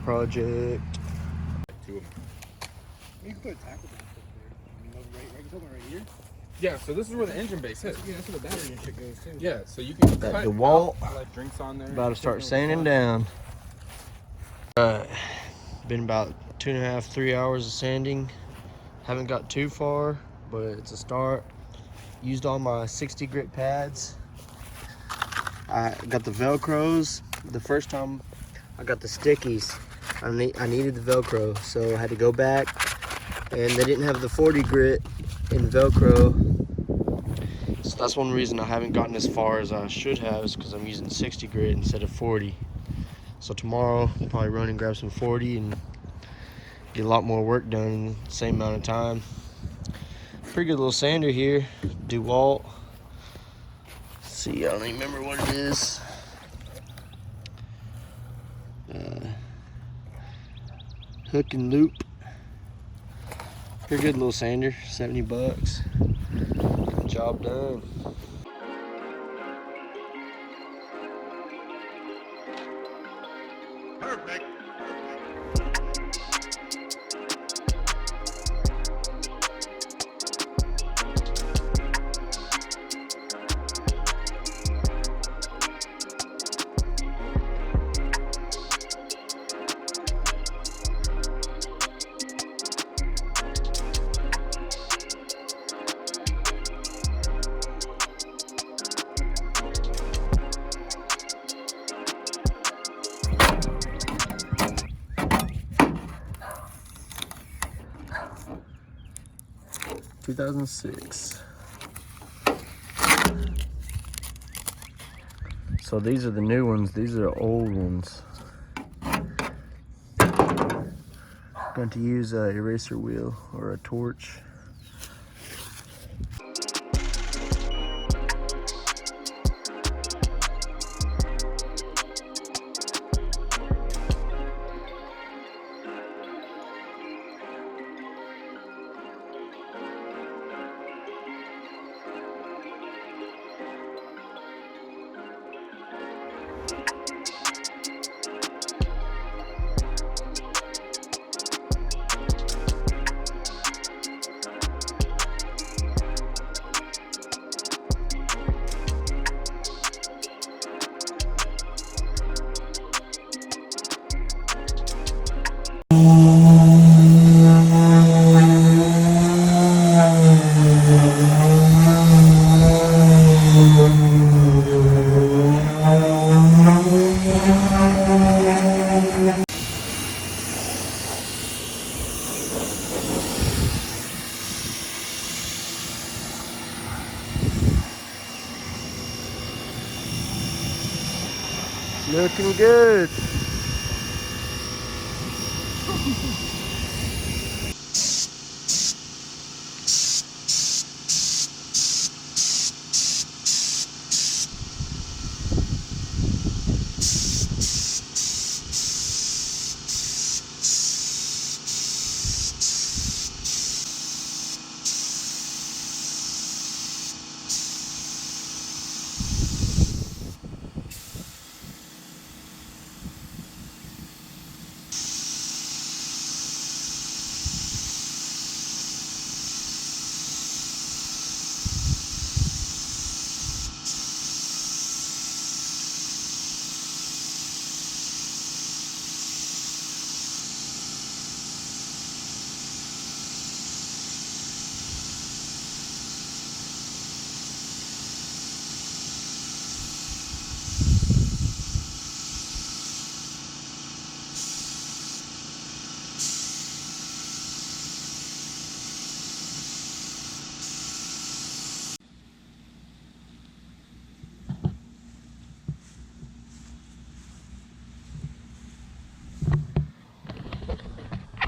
project. Two of them. You can put a tackle box up there. Right here? Yeah, so this is where the engine base is. Yeah, that's where the battery and shit goes too. Yeah, so you can That cut DeWalt. out, like drinks on there. About to start sanding down. Been about 2.5, 3 hours of sanding. Haven't got too far, but it's a start. Used all my 60 grit pads. I got the Velcros. The first time I got the stickies, I needed the Velcro, so I had to go back, and they didn't have the 40 grit in Velcro. So that's one reason I haven't gotten as far as I should have, is because I'm using 60 grit instead of 40. So tomorrow I'll probably run and grab some 40 and get a lot more work done in the same amount of time. Pretty good little sander here, DeWalt. Let's see, I don't even remember what it is. Hook and loop. Pretty good little sander, 70 bucks. Good job done. Perfect. $2006. So these are the new ones, these are the old ones. Going to use a eraser wheel or a torch. Looking good.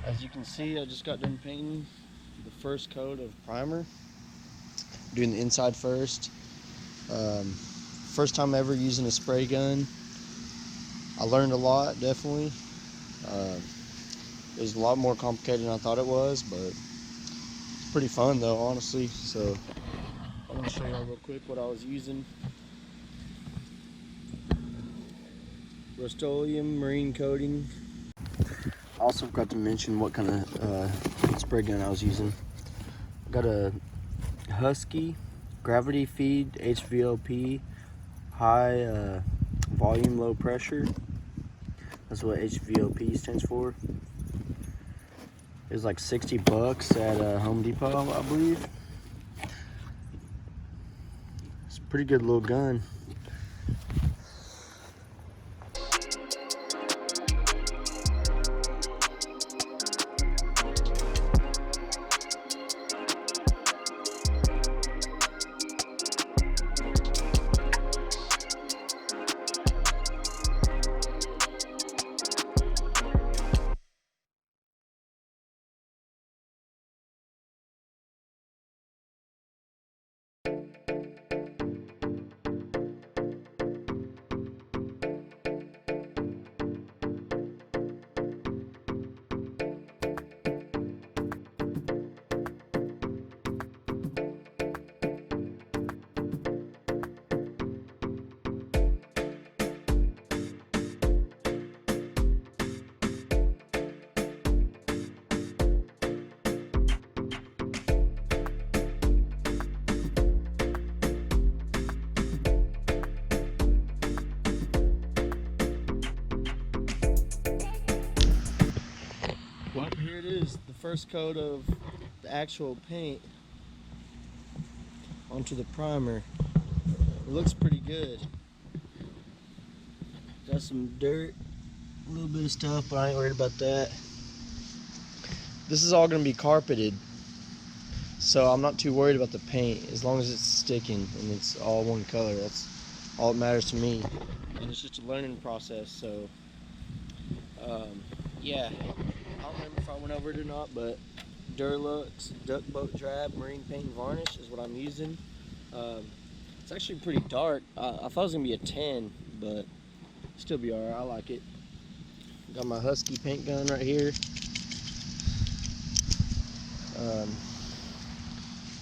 As you can see, I just got done painting the first coat of primer. Doing the inside first. First time ever using a spray gun. I learned a lot, definitely. It was a lot more complicated than I thought it was, but it's pretty fun though, honestly. So I'm gonna show y'all real quick what I was using. Rust-Oleum marine coating. also forgot to mention what kind of spray gun I was using. I got a Husky gravity feed HVLP, high volume, low pressure. That's what HVLP stands for. It was like $60 at Home Depot, I believe. It's a pretty good little gun. Well, here it is, the first coat of the actual paint onto the primer. It looks pretty good. Got some dirt, a little bit of stuff, but I ain't worried about that. This is all gonna be carpeted, so I'm not too worried about the paint as long as it's sticking and it's all one color. That's all that matters to me. And it's just a learning process, so yeah. I don't remember if I went over it or not, but Durlux Duck Boat Drab Marine Paint and Varnish is what I'm using. It's actually pretty dark. I thought it was gonna be a 10, but still be alright. I like it. Got my Husky paint gun right here.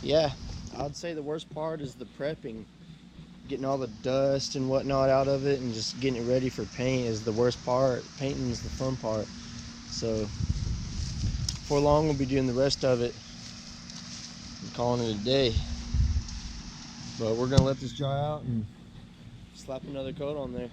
Yeah, I'd say the worst part is the prepping. Getting all the dust and whatnot out of it and just getting it ready for paint is the worst part. Painting is the fun part. So before long we'll be doing the rest of it and calling it a day. But we're gonna let this dry out and slap another coat on there.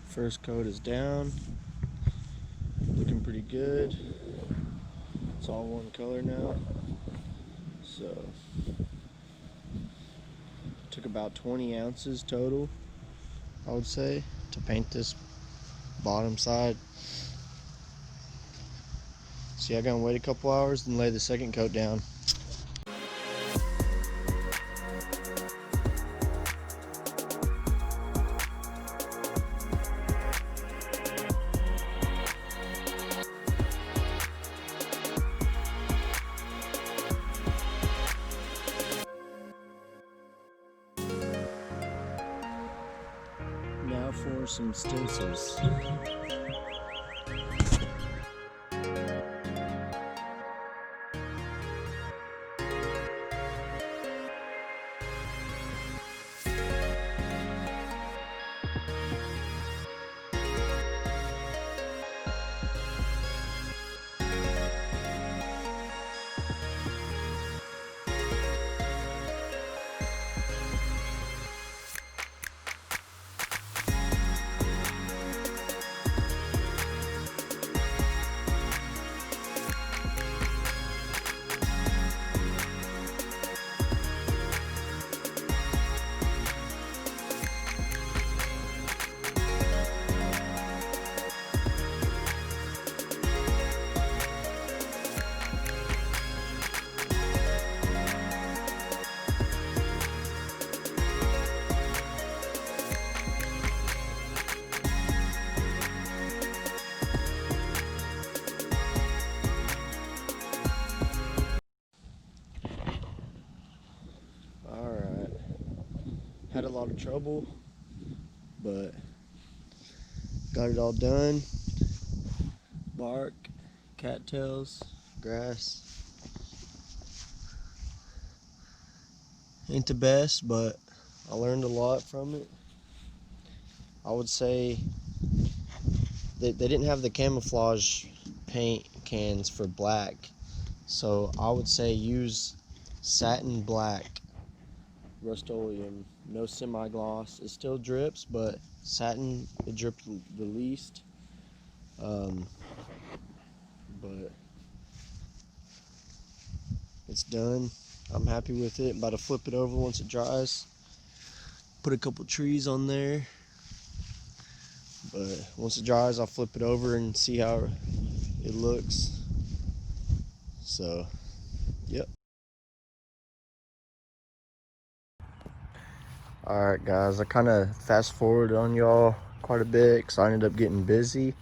First coat is down. Looking pretty good. It's all one color now. So took about 20 ounces total, I would say, to paint this bottom side. See, I gotta wait a couple hours and lay the second coat down. Now for some stencils. Had a lot of trouble, but got it all done. Bark, cattails, grass. Ain't the best, but I learned a lot from it. I would say they didn't have the camouflage paint cans for black, so I would say use satin black Rust-Oleum, no semi-gloss. It still drips, but satin, it dripped the least. But it's done. I'm happy with it. I'm about to flip it over once it dries. Put a couple trees on there. But once it dries, I'll flip it over and see how it looks. So, yep. Alright guys, I kind of fast forwarded on y'all quite a bit because I ended up getting busy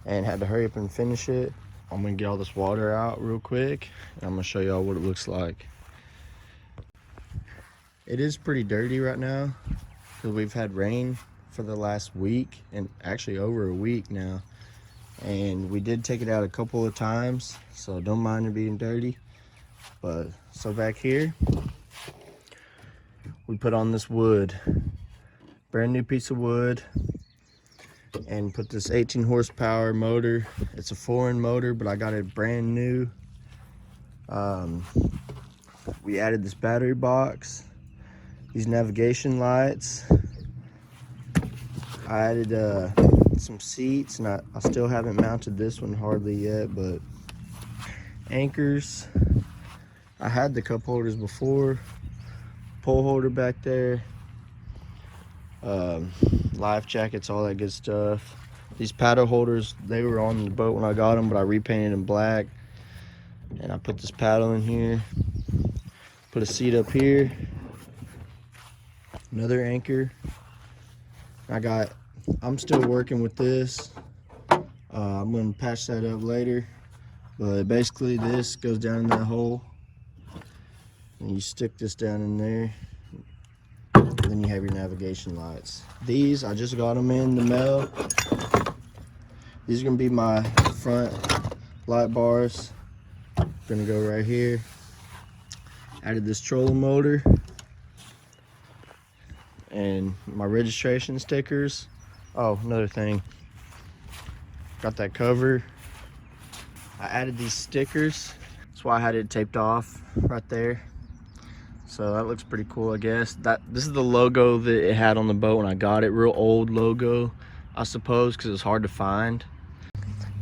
and had to hurry up and finish it. I'm going to get all this water out real quick and I'm going to show y'all what it looks like. It is pretty dirty right now because we've had rain for the last week, and actually over a week now, and we did take it out a couple of times, so don't mind it being dirty. But so back here we put on this wood, brand new piece of wood, and put this 18 horsepower motor. It's a foreign motor, but I got it brand new. We added this battery box, these navigation lights. I added some seats, and I still haven't mounted this one hardly yet, but anchors. I had the cup holders before, pole holder back there, life jackets, all that good stuff. These paddle holders, they were on the boat when I got them, but I repainted them black, and I put this paddle in here, put a seat up here, another anchor. I'm still working with this. I'm gonna patch that up later, but basically this goes down in that hole and you stick this down in there, and then you have your navigation lights. These, I just got them in the mail. These are gonna be my front light bars. Gonna go right here. Added this trolling motor and my registration stickers. Oh, another thing, got that cover. I added these stickers. That's why I had it taped off right there. So that looks pretty cool, I guess. This is the logo that it had on the boat when I got it. Real old logo. I suppose, because it's hard to find.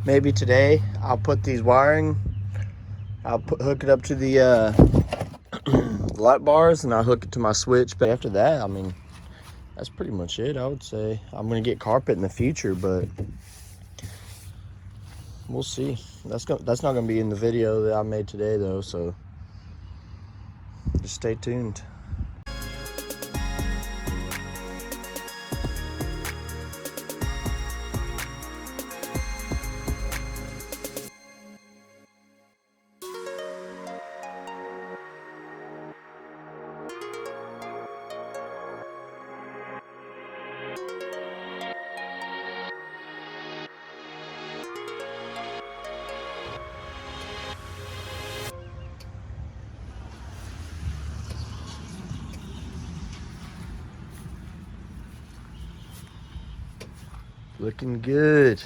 Maybe today I'll put these wiring, hook it up to the light bars, and I'll hook it to my switch. But after that, I mean, that's pretty much it, I would say. I'm gonna get carpet in the future, but we'll see. That's not gonna be in the video that I made today though, so just stay tuned. Looking good.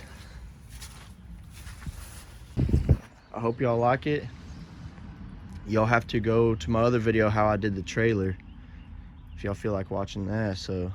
I hope y'all like it. Y'all have to go to my other video how I did the trailer if y'all feel like watching that. So